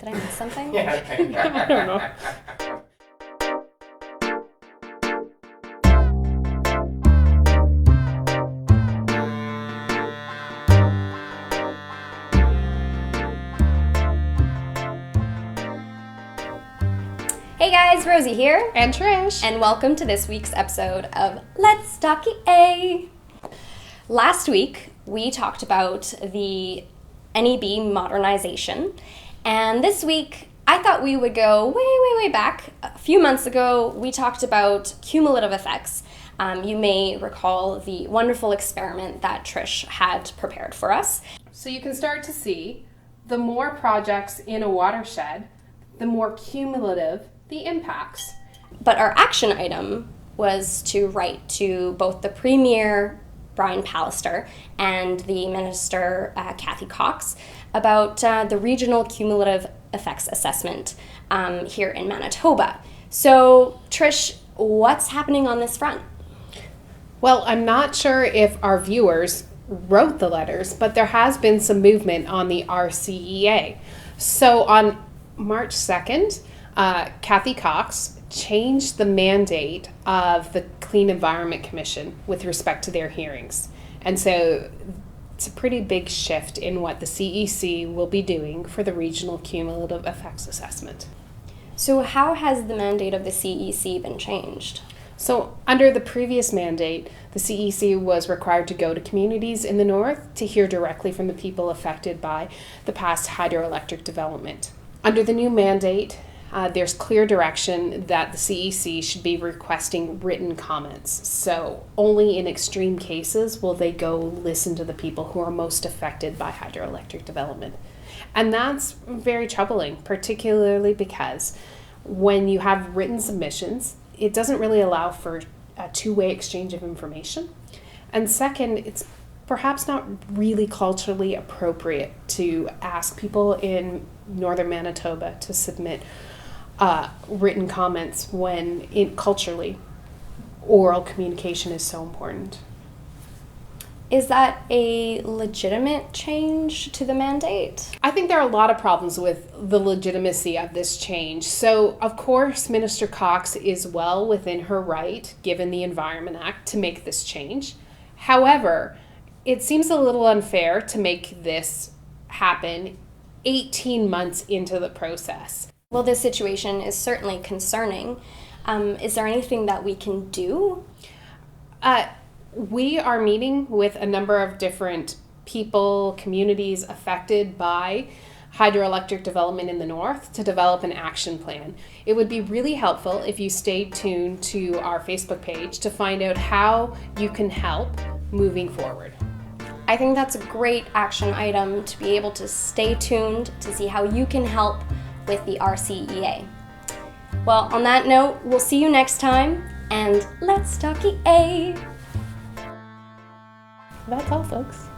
Did I miss something? Yeah, okay. I don't know. Hey guys, Rosie here, And Trish. and welcome to this week's episode of Let's Talk EA. Last week, we talked about the NEB modernization, and this week, I thought we would go way back. A few months ago, we talked about cumulative effects. You may recall the wonderful experiment that Trish had prepared for us. So you can start to see the more projects in a watershed, the more cumulative the impacts. But our action item was to write to both the Premier, Brian Pallister, and the Minister, Kathy Cox, about the regional cumulative effects assessment here in Manitoba. So, Trish, what's happening on this front? Well, I'm not sure if our viewers wrote the letters, but there has been some movement on the RCEA. So on March 2nd, Kathy Cox changed the mandate of the Clean Environment Commission with respect to their hearings. And so it's a pretty big shift in what the CEC will be doing for the regional cumulative effects assessment. So, how has the mandate of the CEC been changed? So under the previous mandate, the CEC was required to go to communities in the north to hear directly from the people affected by the past hydroelectric development. Under the new mandate, there's clear direction that the CEC should be requesting written comments. So only in extreme cases will they go listen to the people who are most affected by hydroelectric development. And that's very troubling, particularly because when you have written submissions, it doesn't really allow for a two-way exchange of information. And second, it's perhaps not really culturally appropriate to ask people in northern Manitoba to submit written comments when culturally oral communication is so important. Is that a legitimate change to the mandate? I think there are a lot of problems with the legitimacy of this change. So, of course, Minister Cox is well within her right, given the Environment Act, to make this change. However, it seems a little unfair to make this happen 18 months into the process. Well, this situation is certainly concerning. Is there anything that we can do? We are meeting with a number of different people, communities affected by hydroelectric development in the north to develop an action plan. It would be really helpful if you stayed tuned to our Facebook page to find out how you can help moving forward. I think that's a great action item to be able to stay tuned to see how you can help with the RCEA. Well, on that note, we'll see you next time, and let's talk EA. That's all, folks.